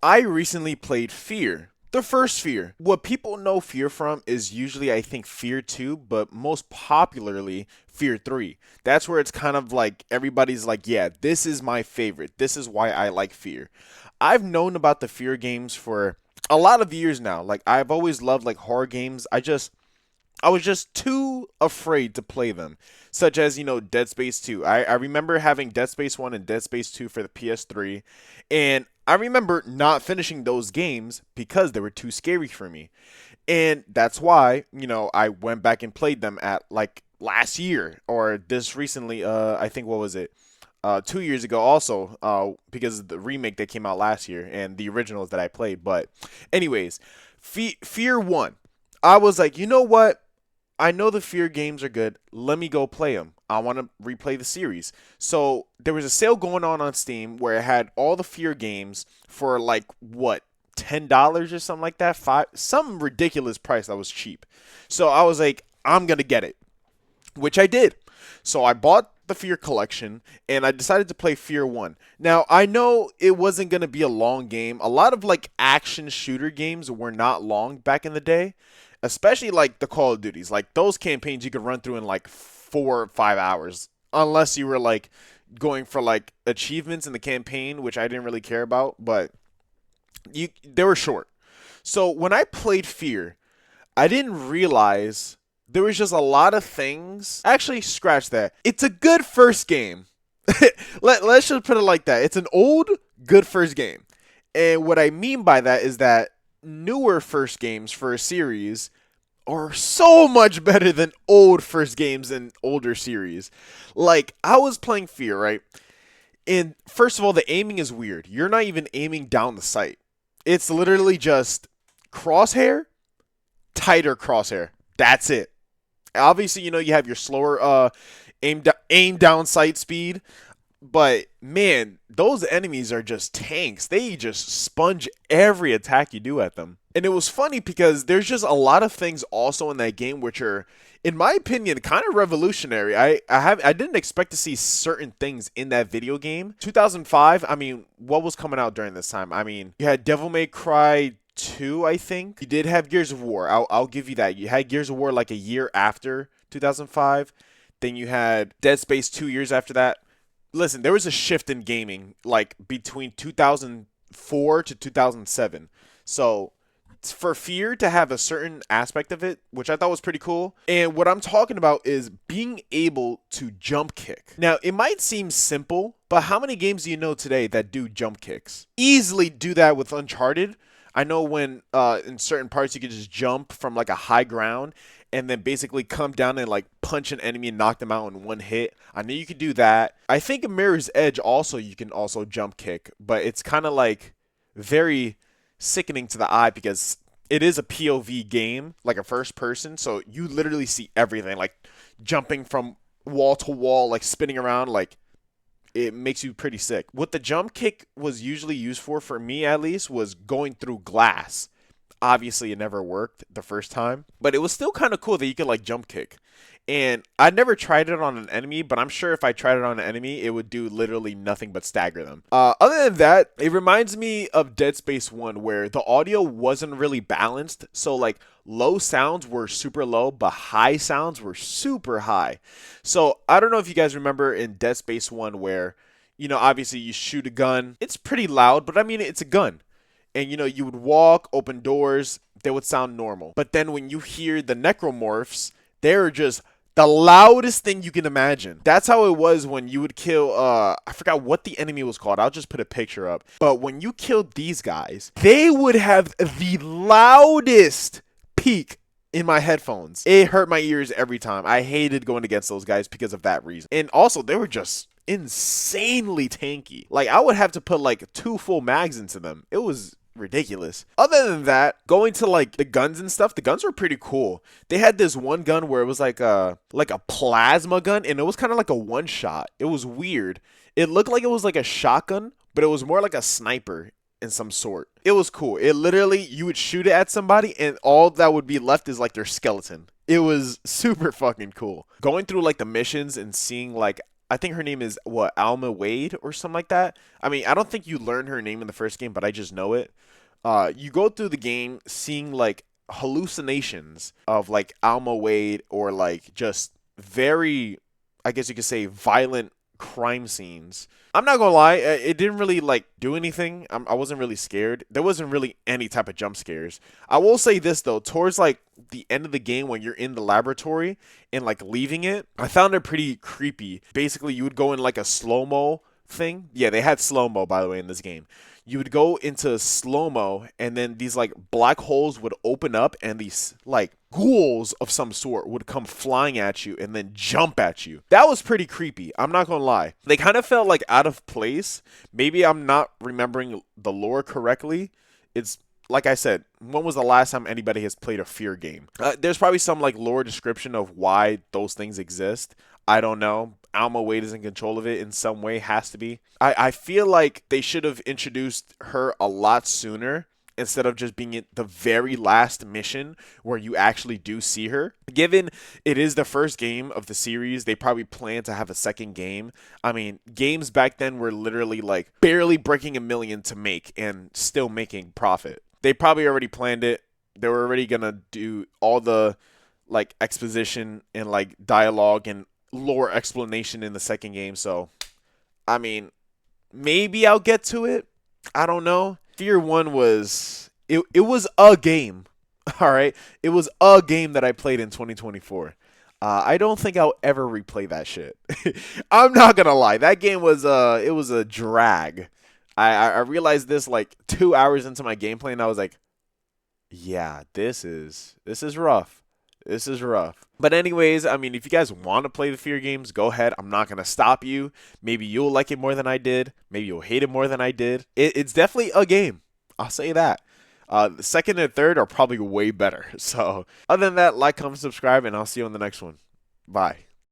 I recently played Fear. The first Fear. What people know Fear from is usually, I think, Fear 2, but most popularly, Fear 3. That's where it's kind of like everybody's like, yeah, this is my favorite. This is why I like Fear. I've known about the Fear games for a lot of years now. Like, I've always loved like horror games. I was just too afraid to play them, such as, Dead Space 2. I remember having Dead Space 1 and Dead Space 2 for the PS3, and I remember not finishing those games because they were too scary for me. And that's why, I went back and played them at like last year or this recently, I think, what was it? 2 years ago also, because of the remake that came out last year and the originals that I played. But anyways, Fear 1. I was like, you know what? I know the Fear games are good. Let me go play them. I want to replay the series. So there was a sale going on Steam where it had all the Fear games for like what, $10 or something like that, some ridiculous price that was cheap. So I was like, I'm gonna get it, which I did. So I bought the Fear collection and I decided to play Fear 1. Now, I know it wasn't going to be a long game. A lot of like action shooter games were not long back in the day, especially like the Call of Duties. Like those campaigns you could run through in like 4 or 5 hours unless you were like going for like achievements in the campaign, which I didn't really care about, but they were short. So when I played Fear, I didn't realize there was just a lot of things. Actually, scratch that. It's a good first game. Let's just put it like that. It's an old, good first game. And what I mean by that is that newer first games for a series are so much better than old first games in older series. Like, I was playing Fear, right? And first of all, the aiming is weird. You're not even aiming down the sight. It's literally just crosshair, tighter crosshair. That's it. Obviously, you have your slower aim down sight speed, but man, those enemies are just tanks. They just sponge every attack you do at them. And it was funny because there's just a lot of things also in that game which are, in my opinion, kind of revolutionary. I didn't expect to see certain things in that video game. 2005, I mean, what was coming out during this time? I mean, you had Devil May Cry 2, I think. You did have Gears of War. I'll give you that. You had Gears of War like a year after 2005. Then you had Dead Space 2 years after that. Listen, there was a shift in gaming like between 2004 to 2007. So for Fear to have a certain aspect of it, which I thought was pretty cool. And what I'm talking about is being able to jump kick. Now, it might seem simple, but how many games do you know today that do jump kicks? Easily do that with Uncharted. I know when in certain parts you could just jump from like a high ground and then basically come down and like punch an enemy and knock them out in one hit. I know you could do that. I think in Mirror's Edge also you can also jump kick, but it's kind of like very sickening to the eye because it is a POV game, like a first person, so you literally see everything, like jumping from wall to wall, like spinning around, like it makes you pretty sick. What the jump kick was usually used for me at least, was going through glass. Obviously, it never worked the first time, but it was still kind of cool that you could like jump kick. And I never tried it on an enemy, but I'm sure if I tried it on an enemy, it would do literally nothing but stagger them. Other than that, it reminds me of Dead Space 1, where the audio wasn't really balanced. So, like, low sounds were super low, but high sounds were super high. So, I don't know if you guys remember in Dead Space 1 where, obviously you shoot a gun. It's pretty loud, but I mean, it's a gun. And, you would walk, open doors, they would sound normal. But then when you hear the necromorphs, they're just the loudest thing you can imagine. That's how it was when you would kill, I forgot what the enemy was called. I'll just put a picture up. But when you killed these guys, they would have the loudest peak in my headphones. It hurt my ears every time. I hated going against those guys because of that reason. And also, they were just insanely tanky. Like, I would have to put like 2 full mags into them. It was ridiculous. Other than that, going to like the guns and stuff, the guns were pretty cool. They had this one gun where it was like a plasma gun, and it was kind of like a one shot. It was weird. It looked like it was like a shotgun, but it was more like a sniper in some sort. It was cool. It literally, you would shoot it at somebody and all that would be left is like their skeleton. It was super fucking cool. Going through like the missions and seeing like I think her name is what, Alma Wade or something like that. I mean, I don't think you learn her name in the first game, but I just know it. You go through the game seeing like hallucinations of like Alma Wade or like just very, I guess you could say, violent crime scenes. I'm not gonna lie, it didn't really like do anything. I wasn't really scared. There wasn't really any type of jump scares. I will say this though, towards like the end of the game when you're in the laboratory and like leaving it, I found it pretty creepy. Basically, you would go in like a slow mo thing. Yeah, they had slow mo by the way in this game. You would go into slow mo, and then these like black holes would open up, and these like ghouls of some sort would come flying at you and then jump at you. That was pretty creepy. I'm not gonna lie. They kind of felt like out of place. Maybe I'm not remembering the lore correctly. It's like I said, when was the last time anybody has played a fear game? There's probably some like lore description of why those things exist. I don't know. Alma Wade is in control of it in some way, has to be. I feel like they should have introduced her a lot sooner instead of just being at the very last mission where you actually do see her. Given it is the first game of the series, they probably plan to have a second game. I mean, games back then were literally like barely breaking 1 million to make and still making profit. They probably already planned it. They were already going to do all the like exposition and like dialogue and lore explanation in the second game. So, I mean, maybe I'll get to it. I don't know. Fear 1 was it was a game. All right. It was a game that I played in 2024. I don't think I'll ever replay that shit. I'm not gonna lie. That game was it was a drag. I realized this like 2 hours into my gameplay, and I was like, yeah, this is rough. This is rough. But anyways, I mean, if you guys want to play the fear games, go ahead. I'm not going to stop you. Maybe you'll like it more than I did. Maybe you'll hate it more than I did. It's definitely a game. I'll say that. The second and third are probably way better. So other than that, like, comment, subscribe, and I'll see you on the next one. Bye.